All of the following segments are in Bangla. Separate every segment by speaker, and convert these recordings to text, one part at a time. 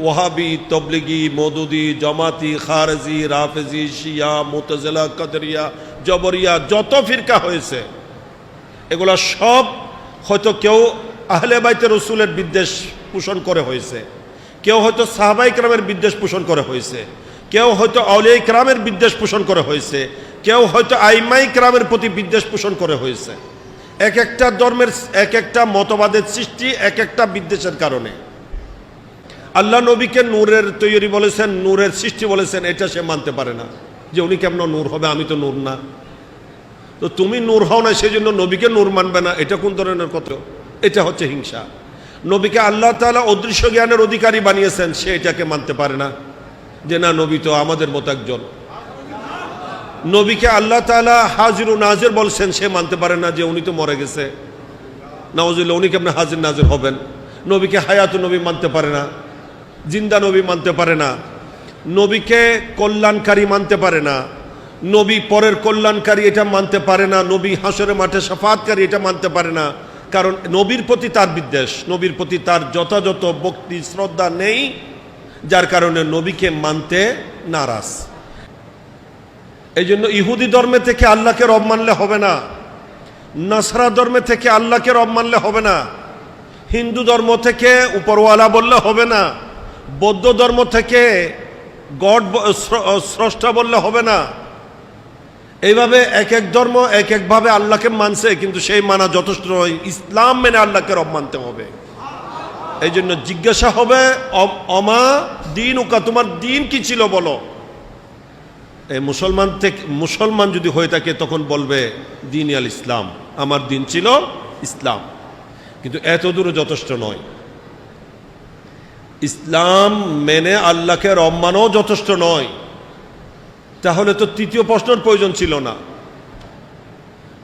Speaker 1: ওয়াহাবি, তবলিগি, মওদুদি, জামাতি, খারেজি, রাফেজি, শিয়া, মুতাজিলা, কাদরিয়া, জবরিয়া যত ফিরকা হয়েছে এগুলা সব হয়তো কেউ আহলে বাইতে রসুলের বিদ্বেষ পোষণ করে হয়েছে, কেউ হয়তো সাহাবায়ে কেরামের বিদ্বেষ পোষণ করে হয়েছে, কেউ হয়তো আউলিয়া কেরামের বিদ্বেষ পোষণ করে হয়েছে, কেউ হয়তো আইমাই কেরামের প্রতি বিদ্বেষ পোষণ করে হয়েছে। এক একটা ধর্মের এক একটা মতবাদের সৃষ্টি এক একটা বিদ্বেষের কারণে। আল্লাহ নবীকে নূরের তৈরি বলেছেন, নূরের সৃষ্টি বলেছেন, এটা সে মানতে পারে না যে উনি কেমন নূর হবে, আমি তো নূর না। তো তুমি নূর হও না সেই জন্য নবীকে নূর মানবে না, এটা কোন ধরনের কথা? এটা হচ্ছে হিংসা। নবীকে আল্লাহ তাআলা অদৃশ্য জ্ঞানের অধিকারী বানিয়েছেন, সে এটাকে মানতে পারে না যে না নবী তো আমাদের মতো একজন। নবীকে আল্লাহ তাআলা হাজির ও নাজির বলছেন, সে মানতে পারে না যে উনি তো মরে গেছে, নাউজুবিল্লাহ, উনি কেমন হাজির নাজির হবেন। নবীকে হায়াত নবী মানতে পারে না, জিন্দা নবী মানতে পারে না, নবীকে কল্যাণকারী মানতে পারে না, নবী পরের কল্যাণকারী এটা মানতে পারে না, নবী হাসরের মাঠে শাফাআতকারী এটা মানতে পারে না। কারণ নবীর প্রতি তার বিদ্বেষ, নবীর প্রতি তার যথাযথ ভক্তি শ্রদ্ধা নেই, যার কারণে নবীকে মানতে নারাজ। এই জন্য ইহুদি ধর্মে থেকে আল্লাহকে রব মানলে হবে না, নাসরা ধর্মে থেকে আল্লাহকে রব মানলে হবে না, হিন্দু ধর্ম থেকে উপরওয়ালা বললে হবে না, বৌদ্ধ ধর্ম থেকে গড স্রষ্টা বললে হবে না। এইভাবে এক এক ধর্ম এক একভাবে আল্লাহকে মানছে, কিন্তু সেই মানা যথেষ্ট নয়। ইসলাম মেনে আল্লাহকে রব মানতে হবে। এই জন্য জিজ্ঞাসা হবে অমা দিন উকা, তোমার দিন কি ছিল বলো। এই মুসলমান যদি হয়ে থাকে তখন বলবে দিন আল ইসলাম, আমার দিন ছিল ইসলাম। কিন্তু এত দূরে যথেষ্ট নয়। ইসলাম মেনে আল্লাহকে রব মানাও যথেষ্ট নয়। তাহলে তো তৃতীয় প্রশ্নের প্রয়োজন ছিল না।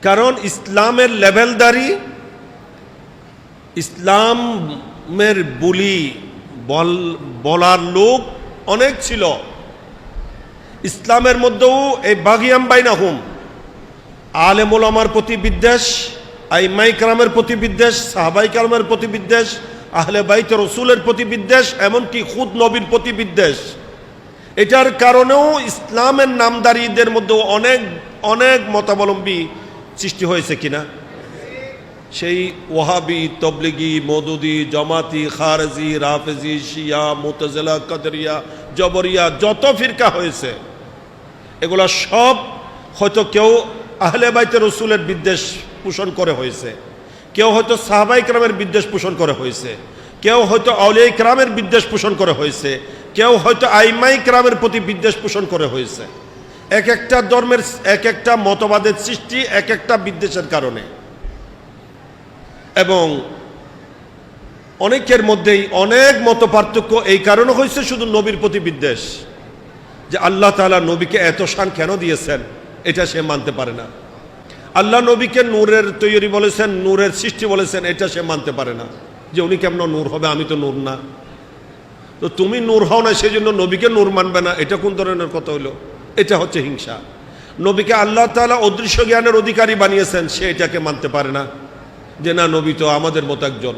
Speaker 1: কারণ ইসলামের লেভেলদারি, ইসলামের বুলি বলার লোক অনেক ছিল। ইসলামের মধ্যেও এই বাগিয়াম বাইনাহুম, আলেম ওলামার প্রতি বিদ্বেষ, আইমাই কেরামের প্রতি বিদ্বেষ, সাহাবাই কেরামের প্রতি বিদ্বেষ, আহলে বাইত রসুলের প্রতি বিদ্বেষ, এমনকি খুদ নবীর প্রতি বিদ্বেষ। এটার কারণেও ইসলামের নামদারিদের মধ্যে অনেক অনেক মতাবলম্বী সৃষ্টি হয়েছে কিনা। সেই ওয়াহাবি, তবলিগি, মওদুদি, জামাতি, খারেজি, রাফেজি, শিয়া, মুতাজিলা, কাদরিয়া, জবরিয়া যত ফিরকা হয়েছে এগুলা সব হয়তো কেউ আহলে বাইতে রসুলের বিদ্বেষ পোষণ করে হয়েছে, কেউ হয়তো সাহাবায়ে কেরামের বিদ্বেষ পোষণ করে হয়েছে, কেউ হয়তো আউলিয়া কেরামের বিদ্বেষ পোষণ করে হয়েছে, কেউ হয়তো আইমাই কেরামের প্রতি বিদ্বেষ পোষণ করে হয়েছে। এক একটা ধর্মের এক একটা মতবাদের সৃষ্টি এক একটা বিদ্বেষের কারণে। এবং অনেকের মধ্যেই অনেক মত পার্থক্য এই কারণে হয়েছে শুধু নবীর প্রতি বিদ্বেষ, যে আল্লাহ তাআলা নবীকে এত শান কেন দিয়েছেন এটা সে মানতে পারে না। আল্লাহ নবীকে নূরের তৈরি বলেছেন, নূরের সৃষ্টি বলেছেন, এটা সে মানতে পারে না যে উনি কেমন নূর হবে, আমি তো নূর না। তো তুমি নূর হও না সেই জন্য নবীকে নূর মানবে না, এটা কোন ধরনের কথা হইল? এটা হচ্ছে হিংসা। নবীকে আল্লাহ তাআলা অদৃশ্য জ্ঞানের অধিকারী বানিয়েছেন, সে এটাকে মানতে পারে না যে না নবী তো আমাদের মতো একজন।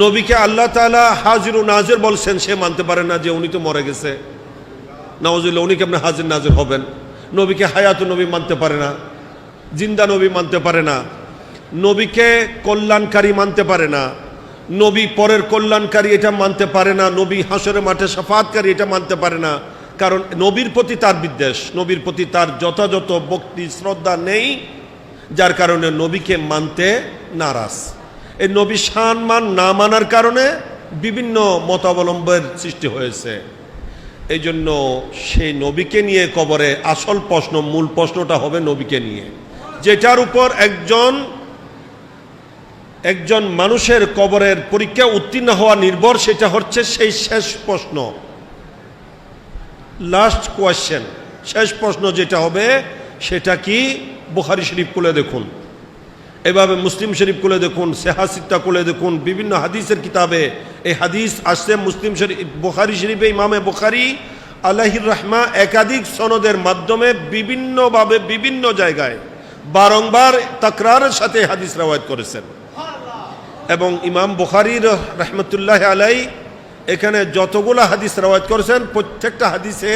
Speaker 1: নবীকে আল্লাহ তাআলা হাজির ও নাজির বলছেন, সে মানতে পারে না যে উনি তো মরে গেছে, নাউজুবিল্লাহ, উনি কেমন হাজির নাজির হবেন। নবীকে হায়াত নবী মানতে পারে না, জিন্দা নবী মানতে পারে না, নবীকে কল্যাণকারী মানতে পারে না, নবী পরের কল্যাণকারী এটা মানতে পারে না, নবী হাসরের মাঠে শাফাআতকারী এটা মানতে পারে না। কারণ নবীর প্রতি তার বিদ্বেষ, নবীর প্রতি তার যথাযথ ভক্তি শ্রদ্ধা নেই, যার কারণে নবীকে মানতে নারাজ। এই নবী শান মান না মানার কারণে বিভিন্ন মতাবলম্বনের সৃষ্টি হয়েছে। এই জন্য সেই নবীকে নিয়ে কবরে আসল প্রশ্ন, মূল প্রশ্নটা হবে নবীকে নিয়ে, যেটার উপর একজন মানুষের কবরের পরীক্ষা উত্তীর্ণ হওয়া নির্ভর। সেটা হচ্ছে সেই শেষ প্রশ্ন, লাস্ট কোয়েশ্চেন, শেষ প্রশ্ন যেটা হবে সেটা কি? বুখারী শরীফ খুলে দেখুন, এভাবে মুসলিম শরীফ খুলে দেখুন, সিহাহ সিত্তা খুলে দেখুন, বিভিন্ন হাদিসের কিতাবে এই হাদিস আসছে। মুসলিম শরীফ, বুখারী শরীফে ইমামে বুখারী আলাইহির রাহমা একাধিক সনদের মাধ্যমে বিভিন্নভাবে বিভিন্ন জায়গায় বারংবার তাকরারের সাথে হাদিস রওয়ায়াত করেছেন। এবং ইমাম বুখারী রাহমাতুল্লাহি আলাইহি এখানে যতগুলো হাদিস রওয়ায়াত করেছেন প্রত্যেকটা হাদিসে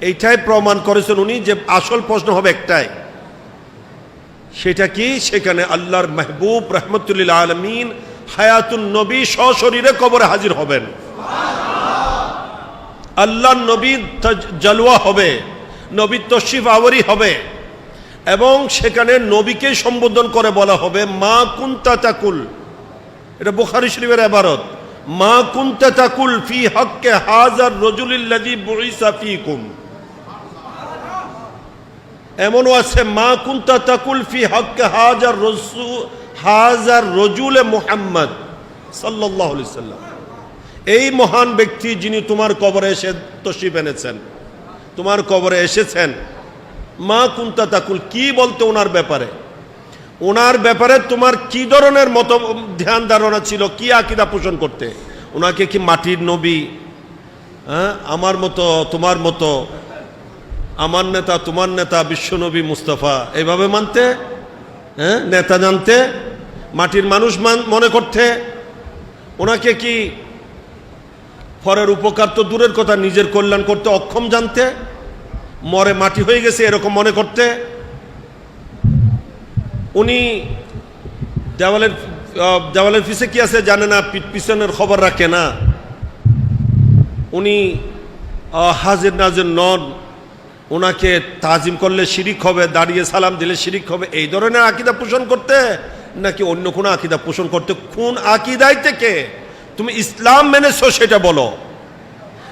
Speaker 1: এইটাই প্রমাণ করেছেন উনি যে আসল প্রশ্ন হবে একটাই, সেটা কি? সেখানে আল্লাহর মাহবুব রাহমাতুল আলামিন হায়াতুন নবী সশরীরে কবরে হাজির হবেন, আল্লাহর নবী জালওয়া হবে, নবী তশরিফ আওয়ারি হবে, এবং সেখানে নবীকে সম্বোধন করে বলা হবে মা কুনতা তাকুল, এটা বুখারী শরীফের ইবারত, মা কুনতা তাকুল ফি হাক্কে হাযার রাজুলিল্লাযী বুইসা ফীকুম। এমনও আছে মা কুনতা তাকুল ফি হাক্কে হাযার রাজুল মুহাম্মদ সাল্লাল্লাহু আলাইহি সাল্লাম। এই মহান ব্যক্তি যিনি তোমার কবরে এসে তশরিফ এনেছেন, তোমার কবরে এসেছেন, মা কুনতা তাকুল, কি বলতে ওনার ব্যাপারে? ওনার ব্যাপারে তোমার কি ধরনের মত ধ্যান ধারণা ছিল, কি আকীদা পোষণ করতে? ওনাকে কি মাটির নবী, আমার মতো তোমার মতো, আমার নেতা তোমার নেতা বিশ্বনবী মুস্তাফা এইভাবে মানতে, নেতা জানতে, মাটির মানুষ মনে করতে? ওনাকে কি পরের উপকার তো দূরের কথা, নিজের কল্যাণ করতে অক্ষম জানতে? মরে মাটি হয়ে গেছে এরকম মনে করতে? উনি দেওয়ালের পিছে কি আছে জানে না, পিছনের খবর রাখে না, উনি হাজির নাজির নন, ওনাকে তাজিম করলে শিরিক হবে, দাঁড়িয়ে সালাম দিলে শিরিক হবে, এই ধরনের আকীদা পোষণ করতে, নাকি অন্য কোনো আকীদা পোষণ করতে? কোন আকীদায় থেকে তুমি ইসলাম মেনেছো সেটা বলো।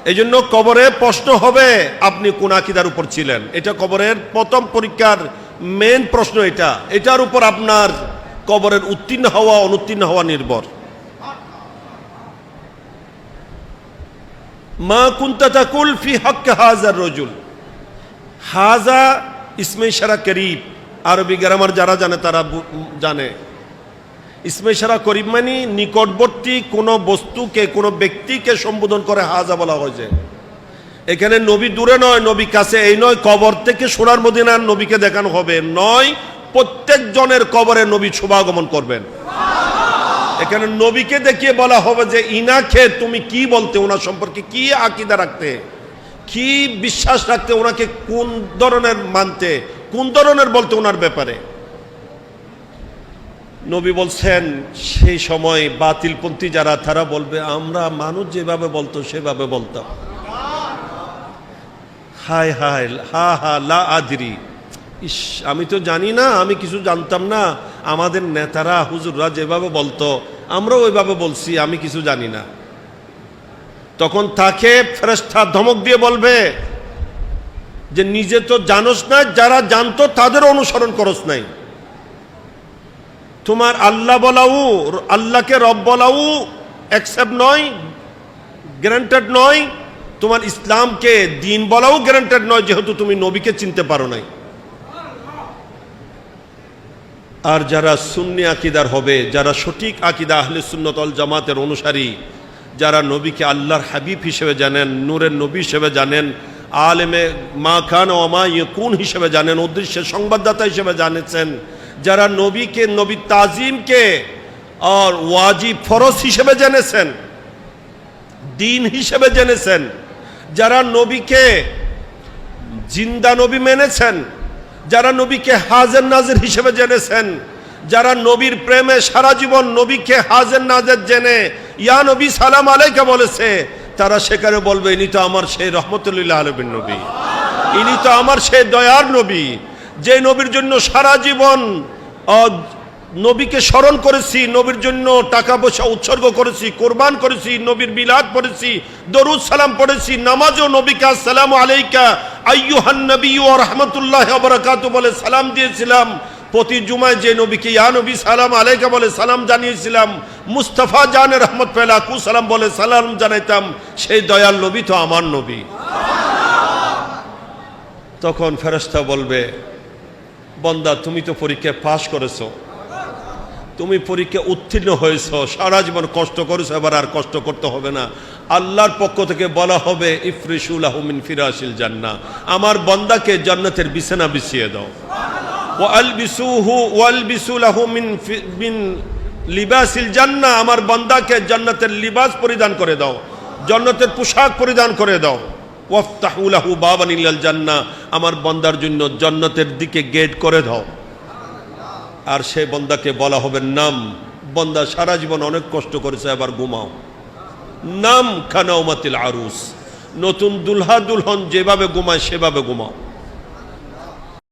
Speaker 1: এই জন্য কবরে প্রশ্ন হবে আপনি কোন আকীদার উপর ছিলেন, এটা কবরের প্রথম পরীক্ষার মেন প্রশ্ন, এটার উপর আপনার কবরের উত্তীর্ণ হওয়া অনুত্তীর্ণ হওয়া নির্ভর। মা কুনতা তাকুল ফি হাক্কে হাযার রাজুল, হাজা ইসমে ইশারা করিব, আরবি গ্রামার যারা জানে তারা জানে, ইসমে ইশারা করিব মানে নিকটবর্তী কোনো বস্তুকে, কোনো ব্যক্তিকে সম্বোধন করে হাজা বলা হয়েছে। এখানে নবী দূরে নয়, নবী কাছে, এই নয় কবর থেকে সোনার মদিনার নবীকে দেখানো হবে, নয় প্রত্যেক জনের কবরে নবী শুভাগমন করবেন। এখানে নবীকে দেখিয়ে বলা হবে যে ইনাকে তুমি কি বলতে, ওনার সম্পর্কে কি আকীদা রাখতে, কি বিশ্বাস রাখতে, ওনাকে কোন ধরনের মানতে, কোন ধরনের বলতে ওনার ব্যাপারে। নবী বলছেন সেই সময় বাতিলপন্থী যারা, তারা বলবে আমরা মানুষ যেভাবে বলতো সেভাবে বলতাম। হায় হায়, হা হা লা আদরি, ইস আমি তো জানি না, আমি কিছু জানতাম না, আমাদের নেতারা হুজুররা যেভাবে বলতো আমরাও ওইভাবে বলছি, আমি কিছু জানি না। তখন তাকে ফেরেশতা ধমক দিয়ে বলবে যে নিজে তো জানোস না, যারা জানতো তাদের অনুসরণ করস নাই। তোমার আল্লাহ বলাও, আল্লাহকে রব বলাও অ্যাকসেপ্ট নয়, গ্যারান্টেড নয়, তোমার ইসলামকে দিন বলাও গ্যারান্টেড নয়, যেহেতু তুমি নবীকে চিনতে পারো নাই। আর যারা সুন্নি আকীদার হবে, যারা সঠিক আকীদা আহলে সুন্নাত ওয়াল জামাতের অনুসারী, যারা নবীকে আল্লাহর হাবিব হিসেবে জানেন, নূরের নবী হিসেবে জানেন, আলেমে মা খান ও মা ইয়াকুন হিসেবে জানেন, উদ্দেশ্যের সংবাদদাতা হিসেবে জানেছেন, যারা নবীকে, নবীর তাজিমকে আর ওয়াজিব ফরজ হিসেবে জেনেছেন, দিন হিসেবে জেনেছেন, যারা নবীকে জিন্দা নবী মেনেছেন, যারা নবীকে হাজির নাজির হিসেবে জেনেছেন, যারা নবীর প্রেমে সারা জীবন নবীকে হাজির নাজির জেনে ইয়া নবী সালাম আলাইকা বলেছে, তারা সেখানে বলবে ইনি তো আমার সেই রহমতুল লিল আলামিন নবী, ইনি তো আমার সেই দয়ার নবী, যে নবীর জন্য সারা জীবন নবীকে স্মরণ করেছি, নবীর জন্য টাকা পয়সা উৎসর্গ করেছি, কোরবান করেছি, নবীর মিলাদ পড়েছি, দরুদ সালাম পড়েছি, নামাজও নবীকে আসসালামু আলাইকা আইয়ুহান নবী ওয়া রাহমাতুল্লাহি ওয়া বারাকাতুহু বলে সালাম দিয়েছিলাম, প্রতি জুমায় যে নবীকে ইয়া নবী সালাম আলাইকা বলে সালাম জানিয়েছিলাম, মুস্তাফা জানে রহমত ফেলাকু সালাম বলে সালাম জানাইতাম, সেই দয়াল নবী তো আমার নবী। তখন ফেরেশতা বলবে বান্দা তুমি তো পরীক্ষায় পাশ করেছো, তুমি পরীক্ষা উত্তীর্ণ হয়েছো, সারা জীবন কষ্ট করেছো, এবার আর কষ্ট করতে হবে না। আল্লাহর পক্ষ থেকে বলা হবে ইফরিশু লাহু মিন ফিরাশিল জান্নাহ, আমার বান্দাকে জান্নাতের বিছানা বিছিয়ে দাও, ওয়ালবিসু লাহু মিন লিবাসিল জান্নাহ, আমার বান্দাকে জান্নাতের লিবাস পরিধান করে দাও, জান্নাতের পোশাক পরিধান করে দাও। ওয়াফতাহু লাহু বাবান ইলাল জান্নাহ, আমার বান্দার জন্য জান্নাতের দিকে গেট করে দাও। আর সে বান্দাকে বলা হবে নাম, বান্দা সারা জীবন অনেক কষ্ট করেছে, এবার ঘুমাও। নাম কানাউমাতিল আরুস, নতুন দুলহা দুলহন যেভাবে ঘুমায় সেভাবে ঘুমাও।